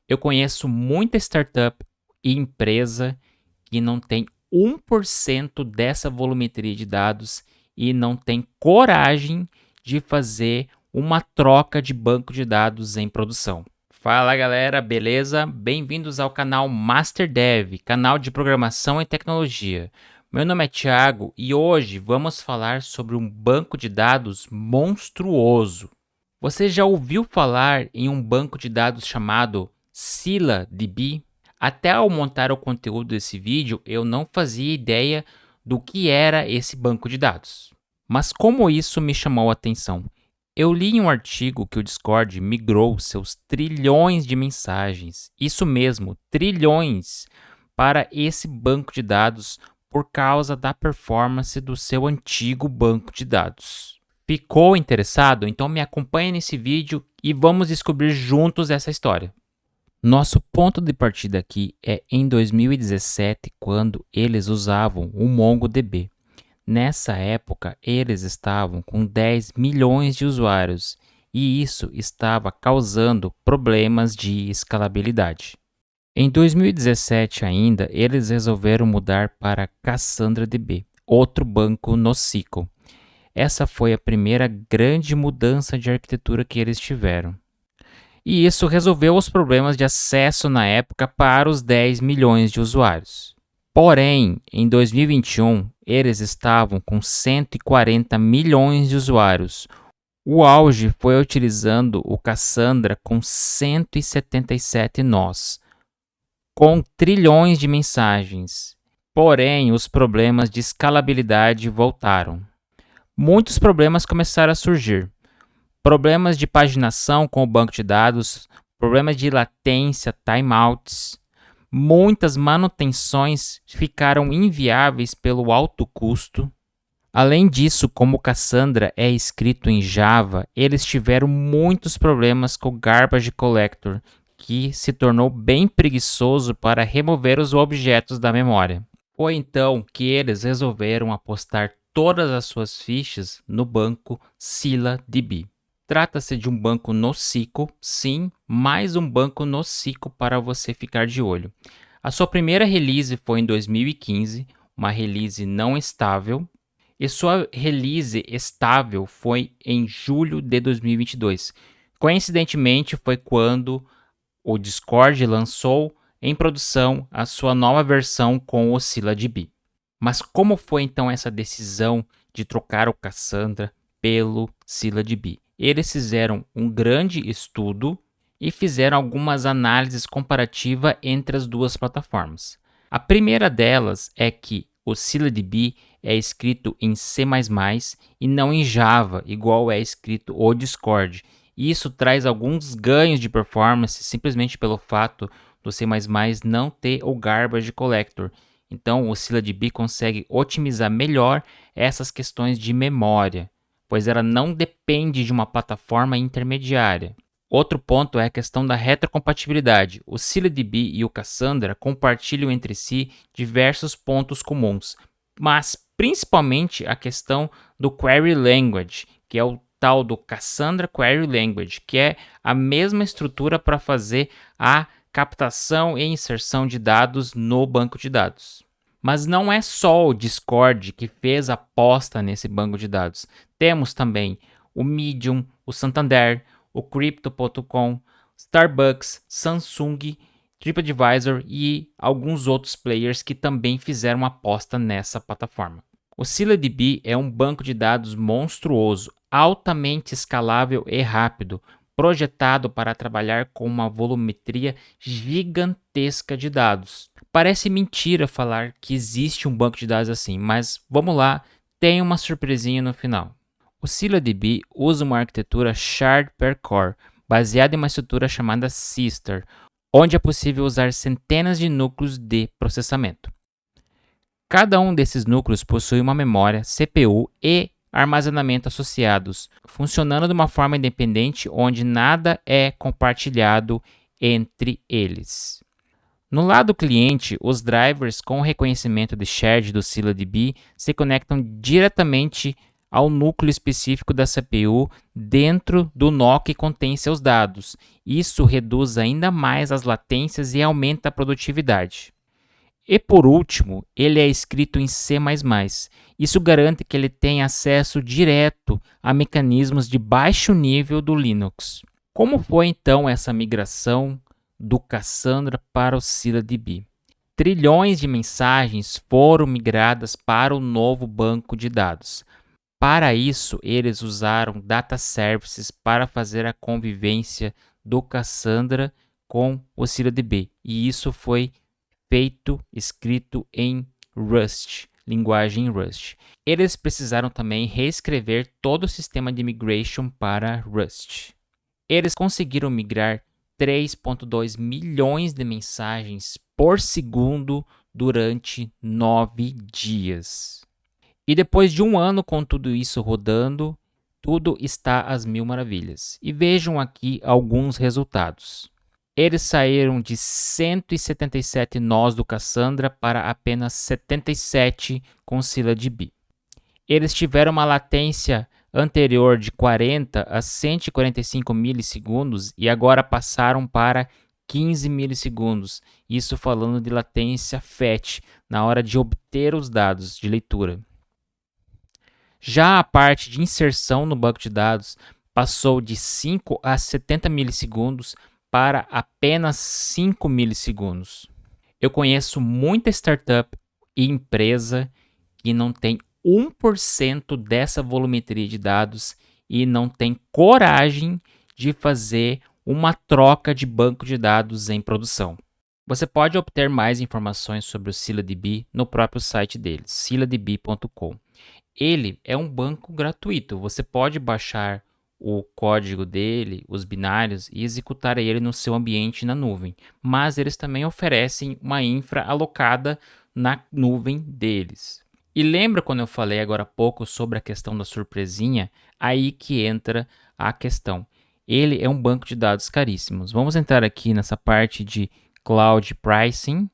Eu conheço muita startup e empresa que não tem 1% dessa volumetria de dados e não tem coragem de fazer uma troca de banco de dados em produção. Fala galera, beleza? Bem-vindos ao canal Master Dev, canal de programação e tecnologia. Meu nome é Thiago e hoje vamos falar sobre um banco de dados monstruoso. Você já ouviu falar em um banco de dados chamado ScyllaDB? Até ao montar o conteúdo desse vídeo, eu não fazia ideia do que era esse banco de dados. Mas como isso me chamou a atenção? Eu li em um artigo que o Discord migrou seus trilhões de mensagens, isso mesmo, trilhões, para esse banco de dados por causa da performance do seu antigo banco de dados. Ficou interessado? Então me acompanhe nesse vídeo e vamos descobrir juntos essa história. Nosso ponto de partida aqui é em 2017, quando eles usavam o MongoDB. Nessa época, eles estavam com 10 milhões de usuários e isso estava causando problemas de escalabilidade. Em 2017 ainda, eles resolveram mudar para CassandraDB, outro banco NoSQL. Essa foi a primeira grande mudança de arquitetura que eles tiveram. E isso resolveu os problemas de acesso na época para os 10 milhões de usuários. Porém, em 2021, eles estavam com 140 milhões de usuários. O auge foi utilizando o Cassandra com 177 nós, com trilhões de mensagens. Porém, os problemas de escalabilidade voltaram. Muitos problemas começaram a surgir. Problemas de paginação com o banco de dados, problemas de latência, timeouts. Muitas manutenções ficaram inviáveis pelo alto custo. Além disso, como Cassandra é escrito em Java, eles tiveram muitos problemas com o Garbage Collector, que se tornou bem preguiçoso para remover os objetos da memória. Foi então que eles resolveram apostar todas as suas fichas no banco ScyllaDB. Trata-se de um banco NoSQL, sim, mais um banco NoSQL para você ficar de olho. A sua primeira release foi em 2015, uma release não estável, e sua release estável foi em julho de 2022. Coincidentemente, foi quando o Discord lançou em produção a sua nova versão com o ScyllaDB. Mas como foi então essa decisão de trocar o Cassandra pelo ScyllaDB? Eles fizeram um grande estudo e fizeram algumas análises comparativas entre as duas plataformas. A primeira delas é que o ScyllaDB é escrito em C++ e não em Java, igual é escrito o Discord. E isso traz alguns ganhos de performance simplesmente pelo fato do C++ não ter o Garbage Collector. Então o ScyllaDB consegue otimizar melhor essas questões de memória, pois ela não depende de uma plataforma intermediária. Outro ponto é a questão da retrocompatibilidade. O ScyllaDB e o Cassandra compartilham entre si diversos pontos comuns, mas principalmente a questão do Query Language, que é o tal do Cassandra Query Language, que é a mesma estrutura para fazer a captação e inserção de dados no banco de dados. Mas não é só o Discord que fez aposta nesse banco de dados. Temos também o Medium, o Santander, o Crypto.com, Starbucks, Samsung, TripAdvisor e alguns outros players que também fizeram aposta nessa plataforma. O ScyllaDB é um banco de dados monstruoso, altamente escalável e rápido, projetado para trabalhar com uma volumetria gigantesca de dados. Parece mentira falar que existe um banco de dados assim, mas vamos lá, tem uma surpresinha no final. O ScyllaDB usa uma arquitetura Shard per Core, baseada em uma estrutura chamada Sister, onde é possível usar centenas de núcleos de processamento. Cada um desses núcleos possui uma memória, CPU e armazenamento associados, funcionando de uma forma independente onde nada é compartilhado entre eles. No lado cliente, os drivers com reconhecimento de shared do ScyllaDB se conectam diretamente ao núcleo específico da CPU dentro do nó que contém seus dados. Isso reduz ainda mais as latências e aumenta a produtividade. E por último, ele é escrito em C++. Isso garante que ele tenha acesso direto a mecanismos de baixo nível do Linux. Como foi então essa migração do Cassandra para o ScyllaDB? Trilhões de mensagens foram migradas para o novo banco de dados. Para isso, eles usaram data services para fazer a convivência do Cassandra com o ScyllaDB. E isso foi escrito em Rust, linguagem Rust. Eles precisaram também reescrever todo o sistema de migration para Rust. Eles conseguiram migrar 3,2 milhões de mensagens por segundo durante 9 dias. E depois de um ano com tudo isso rodando, tudo está às mil maravilhas. E vejam aqui alguns resultados. Eles saíram de 177 nós do Cassandra para apenas 77 com ScyllaDB. Eles tiveram uma latência anterior de 40 a 145 milissegundos e agora passaram para 15 milissegundos. Isso falando de latência fetch, na hora de obter os dados de leitura. Já a parte de inserção no banco de dados passou de 5 a 70 milissegundos para apenas 5 milissegundos. Eu conheço muita startup e empresa que não tem 1% dessa volumetria de dados e não tem coragem de fazer uma troca de banco de dados em produção. Você pode obter mais informações sobre o ScyllaDB no próprio site deles, scylladb.com. Ele é um banco gratuito, você pode baixar o código dele, os binários, e executar ele no seu ambiente na nuvem. Mas eles também oferecem uma infra alocada na nuvem deles. E lembra quando eu falei agora há pouco sobre a questão da surpresinha? Aí que entra a questão. Ele é um banco de dados caríssimos. Vamos entrar aqui nessa parte de Cloud Pricing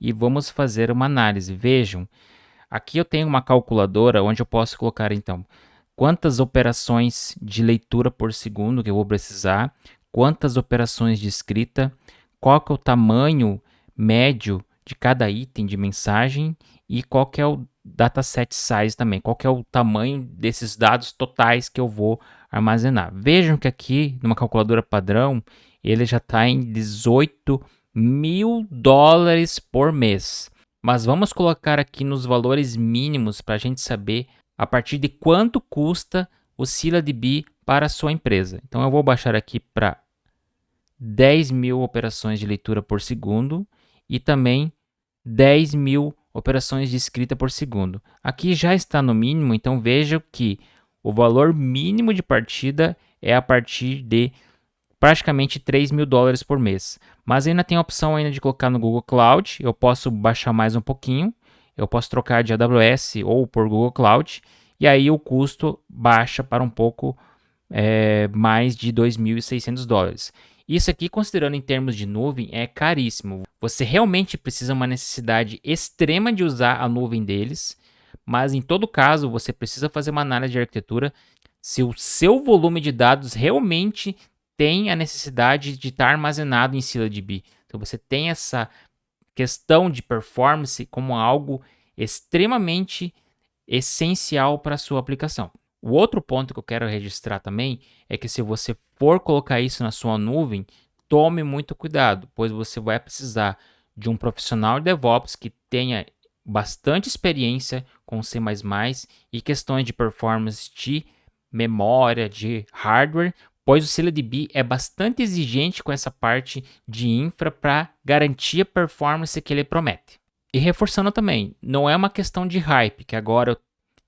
e vamos fazer uma análise. Vejam, aqui eu tenho uma calculadora onde eu posso colocar então quantas operações de leitura por segundo que eu vou precisar, quantas operações de escrita, qual que é o tamanho médio de cada item de mensagem e qual que é o dataset size também, qual que é o tamanho desses dados totais que eu vou armazenar. Vejam que aqui, numa calculadora padrão, ele já está em $18.000 por mês. Mas vamos colocar aqui nos valores mínimos para a gente saber a partir de quanto custa o ScyllaDB para a sua empresa. Então eu vou baixar aqui para 10.000 operações de leitura por segundo e também 10.000 operações de escrita por segundo. Aqui já está no mínimo, então veja que o valor mínimo de partida é a partir de praticamente $3.000 por mês. Mas ainda tem a opção ainda de colocar no Google Cloud, eu posso baixar mais um pouquinho, eu posso trocar de AWS ou por Google Cloud, e aí o custo baixa para um pouco mais de $2.600. Isso aqui, considerando em termos de nuvem, é caríssimo. Você realmente precisa uma necessidade extrema de usar a nuvem deles, mas em todo caso você precisa fazer uma análise de arquitetura se o seu volume de dados realmente tem a necessidade de estar armazenado em ScyllaDB. Então você tem essa questão de performance como algo extremamente essencial para a sua aplicação. O outro ponto que eu quero registrar também é que se você for colocar isso na sua nuvem, tome muito cuidado, pois você vai precisar de um profissional de DevOps que tenha bastante experiência com C++ e questões de performance de memória, de hardware, pois o ScyllaDB é bastante exigente com essa parte de infra para garantir a performance que ele promete. E reforçando também, não é uma questão de hype, que agora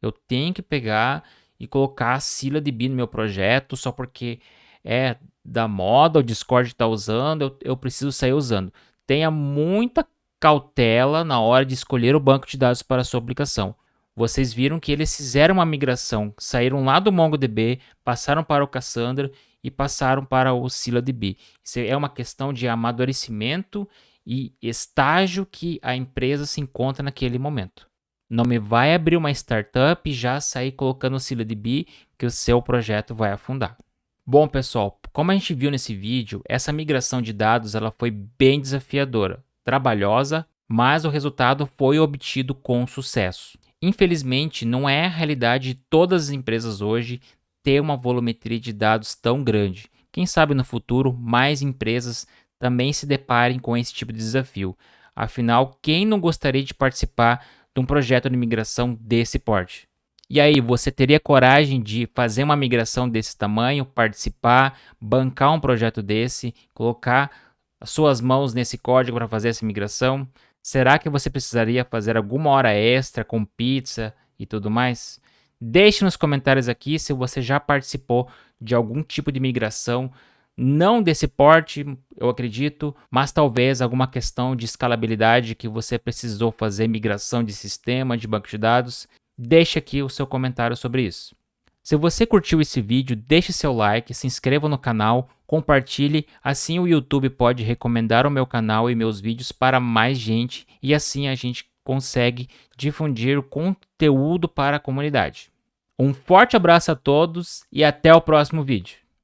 eu tenho que pegar e colocar a ScyllaDB no meu projeto só porque é da moda, o Discord está usando, eu preciso sair usando. Tenha muita cautela na hora de escolher o banco de dados para a sua aplicação. Vocês viram que eles fizeram uma migração, saíram lá do MongoDB, passaram para o Cassandra e passaram para o ScyllaDB. Isso é uma questão de amadurecimento e estágio que a empresa se encontra naquele momento. Não me vai abrir uma startup e já sair colocando o ScyllaDB que o seu projeto vai afundar. Bom, pessoal, como a gente viu nesse vídeo, essa migração de dados ela foi bem desafiadora, trabalhosa, mas o resultado foi obtido com sucesso. Infelizmente, não é a realidade de todas as empresas hoje ter uma volumetria de dados tão grande. Quem sabe no futuro mais empresas também se deparem com esse tipo de desafio. Afinal, quem não gostaria de participar de um projeto de migração desse porte? E aí, você teria coragem de fazer uma migração desse tamanho, participar, bancar um projeto desse, colocar as suas mãos nesse código para fazer essa migração? Será que você precisaria fazer alguma hora extra com pizza e tudo mais? Deixe nos comentários aqui se você já participou de algum tipo de migração, não desse porte, eu acredito, mas talvez alguma questão de escalabilidade que você precisou fazer migração de sistema, de banco de dados. Deixe aqui o seu comentário sobre isso. Se você curtiu esse vídeo, deixe seu like, se inscreva no canal, compartilhe, assim o YouTube pode recomendar o meu canal e meus vídeos para mais gente e assim a gente consegue difundir o conteúdo para a comunidade. Um forte abraço a todos e até o próximo vídeo.